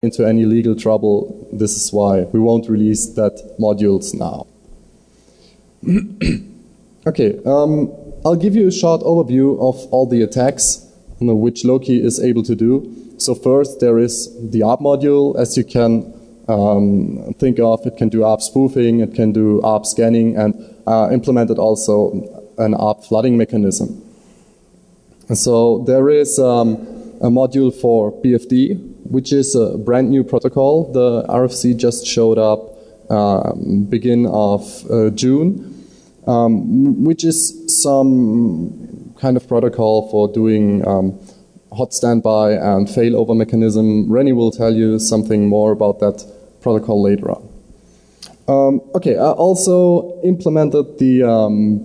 into any legal trouble. This is why we won't release that modules now. Okay, I'll give you a short overview of all the attacks which Loki is able to do. So first there is the ARP module, as you can think of. It can do ARP spoofing, it can do ARP scanning, and implemented also an ARP flooding mechanism. And so there is a module for BFD, which is a brand new protocol. The RFC just showed up beginning of June, which is some kind of protocol for doing hot standby and failover mechanism. Rene will tell you something more about that protocol later on. Okay, I also implemented the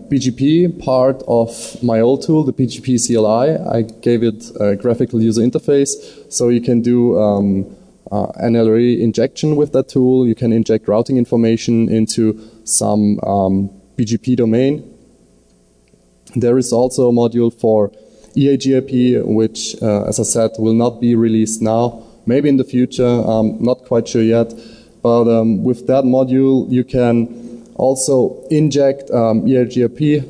BGP part of my old tool, the BGP CLI. I gave it a graphical user interface, so you can do NLRI injection with that tool. You can inject routing information into some BGP domain. There is also a module for EAGRP, which, as I said, will not be released now. Maybe in the future, not quite sure yet. But with that module, you can also inject EAGRP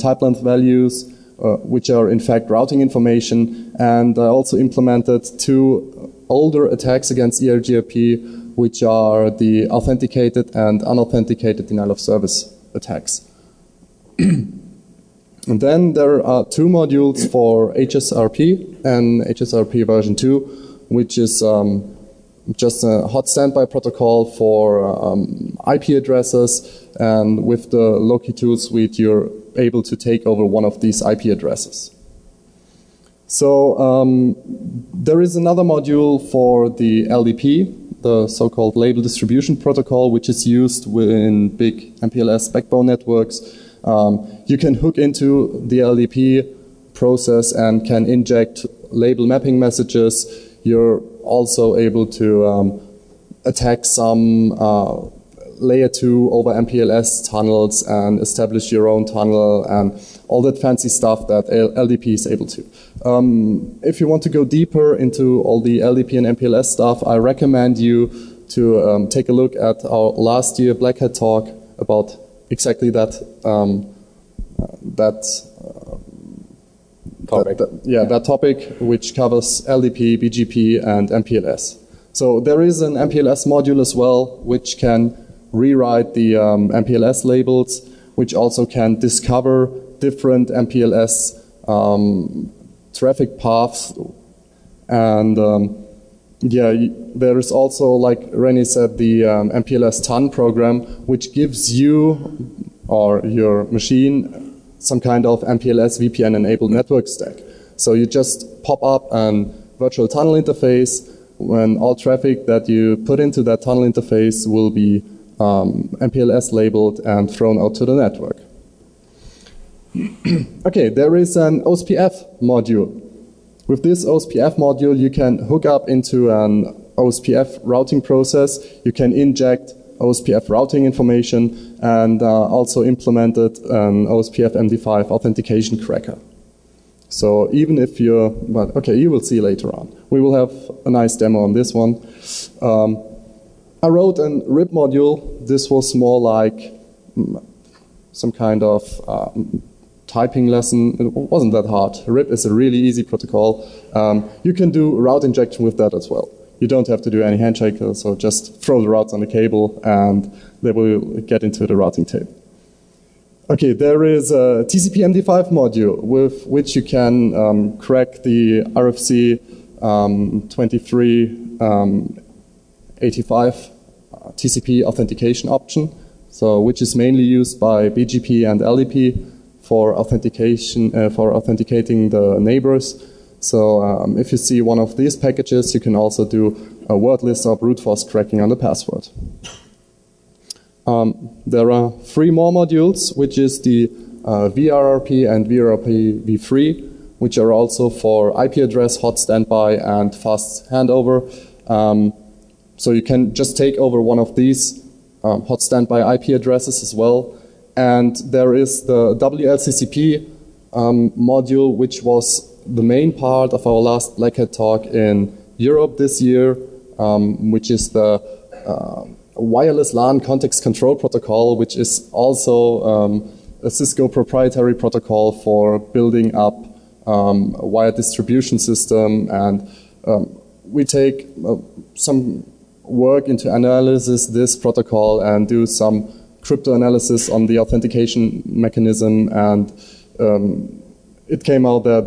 type length values, which are in fact routing information. And I also implemented two older attacks against EAGRP, which are the authenticated and unauthenticated denial of service attacks. And then there are two modules for HSRP and HSRP version 2, which is just a hot standby protocol for IP addresses, and with the Loki tool suite you're able to take over one of these IP addresses. So there is another module for the LDP, the so-called label distribution protocol, which is used within big MPLS backbone networks. You can hook into the LDP process and can inject label mapping messages. You're also able to attack some layer 2 over MPLS tunnels and establish your own tunnel and all that fancy stuff that LDP is able to. If you want to go deeper into all the LDP and MPLS stuff, I recommend you to take a look at our last year Blackhat talk about exactly that topic. That topic, which covers LDP, BGP, and MPLS. So there is an MPLS module as well, which can rewrite the MPLS labels, which also can discover different MPLS traffic paths. And there is also, like Rene said, the MPLS TON program, which gives you or your machine some kind of MPLS VPN-enabled network stack. So you just pop up a virtual tunnel interface, when all traffic that you put into that tunnel interface will be MPLS labeled and thrown out to the network. Okay, there is an OSPF module. With this OSPF module, you can hook up into an OSPF routing process. You can inject OSPF routing information and also implemented an OSPF MD5 authentication cracker. So even if you're, well, okay, you will see later on. We will have a nice demo on this one. I wrote a RIP module. This was more like some kind of typing lesson. It wasn't that hard. RIP is a really easy protocol. You can do route injection with that as well. You don't have to do any handshake, so just throw the routes on the cable and they will get into the routing table. Okay, there is a TCP MD5 module with which you can crack the RFC 2385 TCP authentication option, so which is mainly used by BGP and LDP for authentication for authenticating the neighbors. So if you see one of these packages, you can also do a word list or brute force cracking on the password. There are 3 more modules, which is the VRRP and VRRP v3, which are also for IP address, hot standby, and fast handover. So you can just take over one of these hot standby IP addresses as well. And there is the WLCCP module, which was the main part of our last Blackhat talk in Europe this year. which is the wireless LAN context control protocol, which is also a Cisco proprietary protocol for building up a wired distribution system. And we take some work into analysis this protocol and do some crypto analysis on the authentication mechanism, and it came out that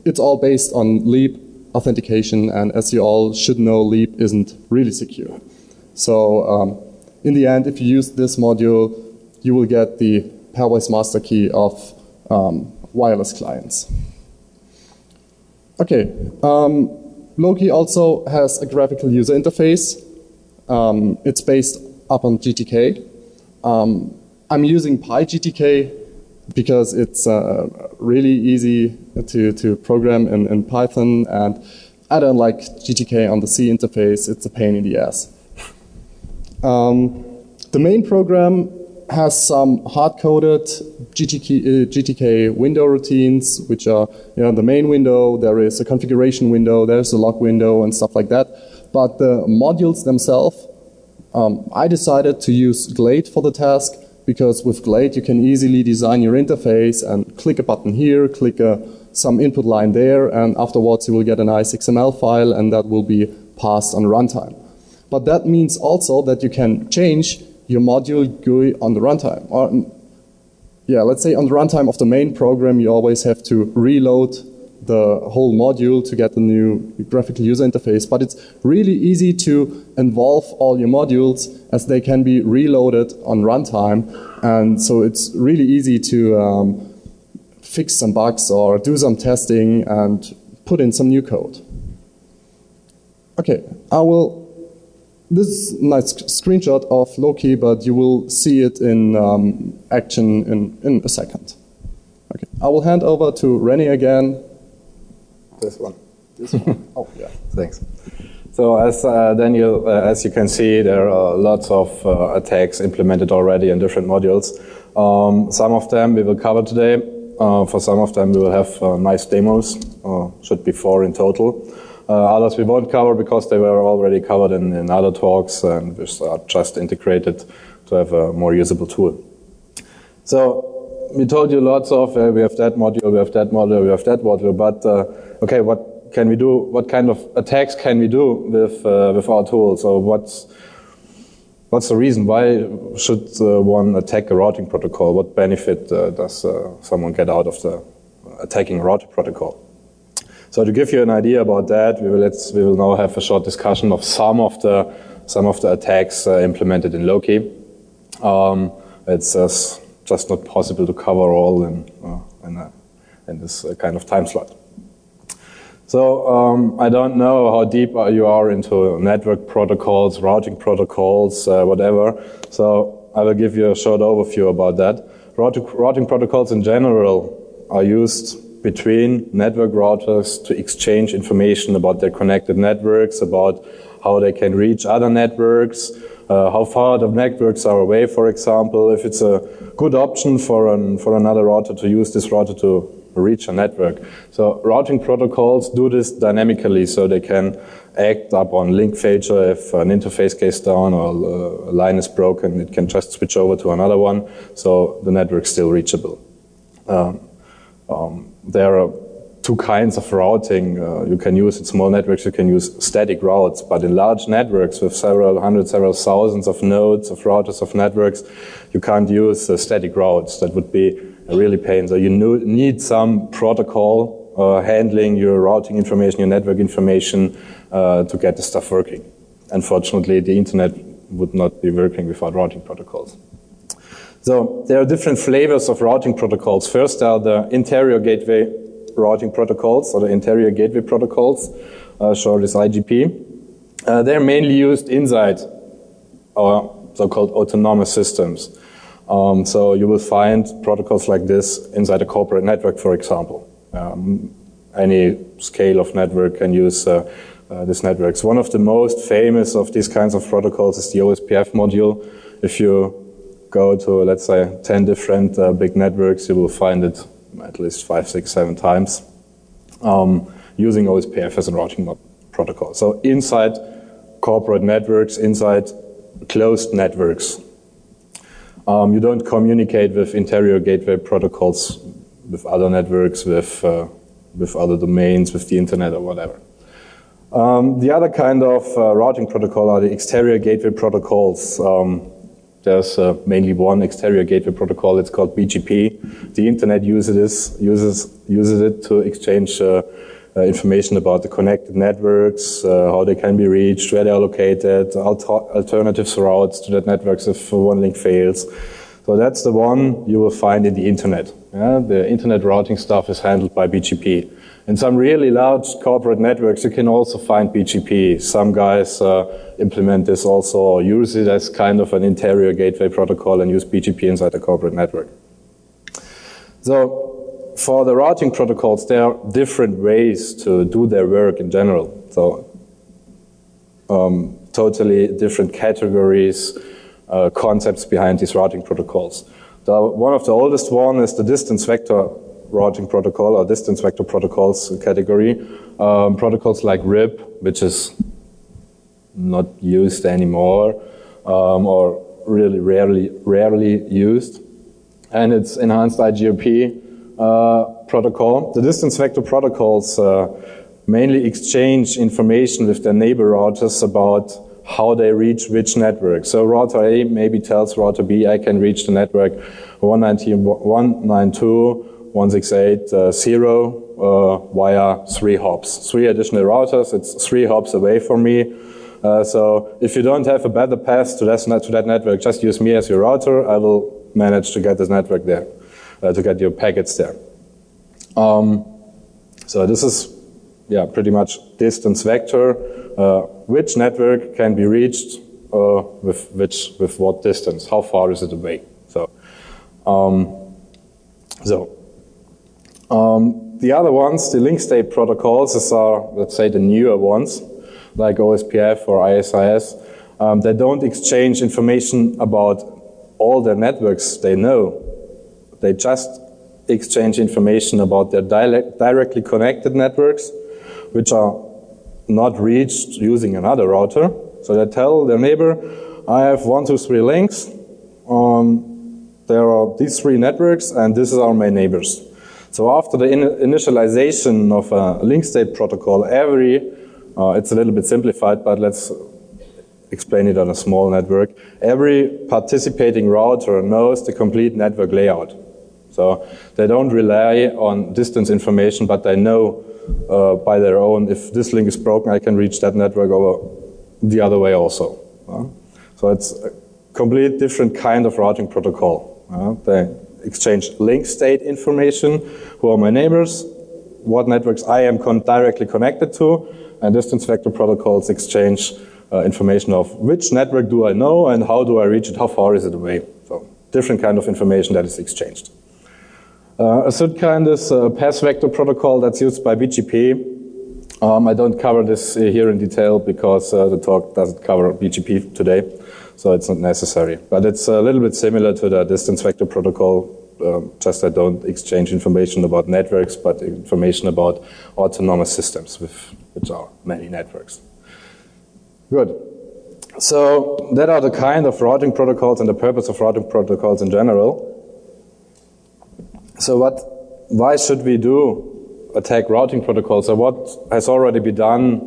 it's all based on leap authentication, and as you all should know, leap isn't really secure. So in the end, if you use this module, you will get the pairwise master key of wireless clients. Okay, Loki also has a graphical user interface. It's based upon GTK. I'm using PyGTK because it's really easy to program in Python, and I don't like GTK on the C interface. It's a pain in the ass. The main program has some hard-coded GTK window routines, which are the main window. There is a configuration window, there's a log window, and stuff like that. But the modules themselves, I decided to use Glade for the task, because with Glade you can easily design your interface and click a button here, click some input line there, and afterwards you will get a nice XML file, and that will be passed on runtime. But that means also that you can change your module GUI on the runtime. Or, let's say on the runtime of the main program, you always have to reload the whole module to get the new graphical user interface. But it's really easy to involve all your modules, as they can be reloaded on runtime. And so it's really easy to fix some bugs or do some testing and put in some new code. Okay, this is a nice screenshot of Loki, but you will see it in action in a second. Okay, I will hand over to Rene again. This one. This one. Oh, yeah. Thanks. So as Daniel, as you can see, there are lots of attacks implemented already in different modules. Some of them we will cover today. For some of them we will have nice demos, should be 4 in total. Others we won't cover because they were already covered in other talks, and which are just integrated to have a more usable tool. So we told you lots of, we have that module, we have that module, we have that module, but okay, what can we do? What kind of attacks can we do with our tool? So what's the reason? Why should one attack a routing protocol? What benefit does someone get out of the attacking a routing protocol? So to give you an idea about that, we will now have a short discussion of some of the attacks implemented in Loki. It's just not possible to cover all in this kind of time slot. So I don't know how deep you are into network protocols, routing protocols, whatever. So I will give you a short overview about that. Routing protocols in general are used between network routers to exchange information about their connected networks, about how they can reach other networks, how far the networks are away, for example, if it's a good option for another router to use this router to reach a network. So routing protocols do this dynamically, so they can act upon link failure. If an interface goes down or a line is broken, it can just switch over to another one, so the network's still reachable. There are 2 kinds of routing you can use. In small networks you can use static routes, but in large networks with several hundred, several thousands of nodes, of routers, of networks, you can't use static routes. That would be a really pain. So you need some protocol handling your routing information, your network information to get the stuff working. Unfortunately, the internet would not be working without routing protocols. So there are different flavors of routing protocols. First are the interior gateway routing protocols, or the interior gateway protocols, short as IGP. They're mainly used inside our so-called autonomous systems. So you will find protocols like this inside a corporate network, for example. Any scale of network can use these networks. One of the most famous of these kinds of protocols is the OSPF module. If you go to, let's say, 10 different big networks, you will find it at least 5, 6, 7 times using OSPF as a routing protocol. So inside corporate networks inside closed networks. You don't communicate with interior gateway protocols, with other networks, with other domains, with the internet or whatever. The other kind of routing protocol are the exterior gateway protocols. There's mainly one exterior gateway protocol. It's called BGP. The internet uses it to exchange information about the connected networks, how they can be reached, where they are located, alternatives routes to that networks if one link fails. So that's the one you will find in the internet. Yeah? The internet routing stuff is handled by BGP. In some really large corporate networks, you can also find BGP. Some guys implement this also, or use it as kind of an interior gateway protocol and use BGP inside the corporate network. So, for the routing protocols, there are different ways to do their work in general. So, totally different categories, concepts behind these routing protocols. One of the oldest one is the distance vector routing protocol, or distance vector protocols category. Protocols like RIP, which is not used anymore, or really rarely used. And it's enhanced IGRP protocol. The distance vector protocols mainly exchange information with their neighbor routers about how they reach which network. So router A maybe tells router B, I can reach the network 192.168.0 via 3 hops. 3 additional routers, it's 3 hops away from me. So if you don't have a better path to that network, just use me as your router. I will manage to get this network there, to get your packets there. So this is, pretty much distance vector. Which network can be reached with what distance? How far is it away? So, the other ones, the link state protocols, these are, let's say, the newer ones, like OSPF or ISIS. They don't exchange information about all their networks they know. They just exchange information about their directly connected networks, which are not reached using another router. So they tell their neighbor, I have 1, 2, 3 links. There are these 3 networks, and these are my neighbors. So after the initialization of a link state protocol, it's a little bit simplified, but let's explain it on a small network. Every participating router knows the complete network layout. So they don't rely on distance information, but they know by their own, if this link is broken, I can reach that network over the other way also. So it's a complete different kind of routing protocol. They exchange link state information, who are my neighbors, what networks I am directly connected to, and distance vector protocols exchange information of which network do I know and how do I reach it, how far is it away. So different kind of information that is exchanged. A third kind is a path vector protocol that's used by BGP. I don't cover this here in detail because the talk doesn't cover BGP today, so it's not necessary. But it's a little bit similar to the distance vector protocol, just I don't exchange information about networks, but information about autonomous systems, which are many networks. Good. So that are the kind of routing protocols and the purpose of routing protocols in general. So why should we attack routing protocols? So what has already been done